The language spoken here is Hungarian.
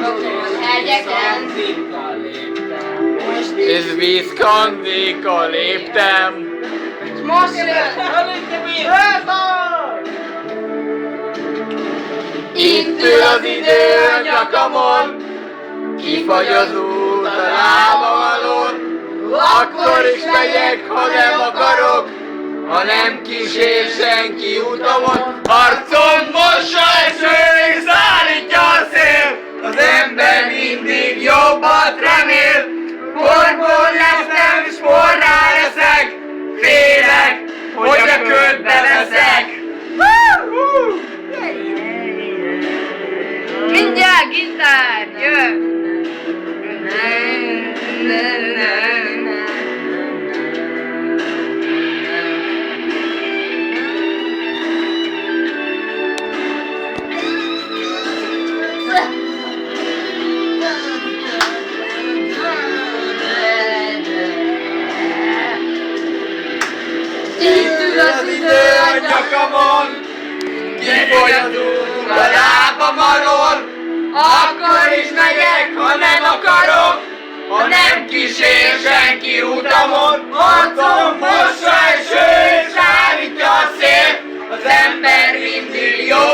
Rokon hegyeken. És vízkantékkal léptem. És most jön. Itt ül az idő a nyakamon, kifagy az út a lábam alól. Akkor is megyek, ha nem akarok, ha nem kísér senki utamon. Arcom mossa eső és szállítja a szél, az ember mindig jobbat remél. Porból leszem és porrá leszek, félek, hogy a ködbe leszek. Mindjárt gitár, jön! Itt ül az idő a nyakamon, kifogy az út a lábam alól. Akkor is megyek, ha nem akarok, ha nem kísér senki utamon. Arcom mossa eső és állítja a szél, az ember mindig jó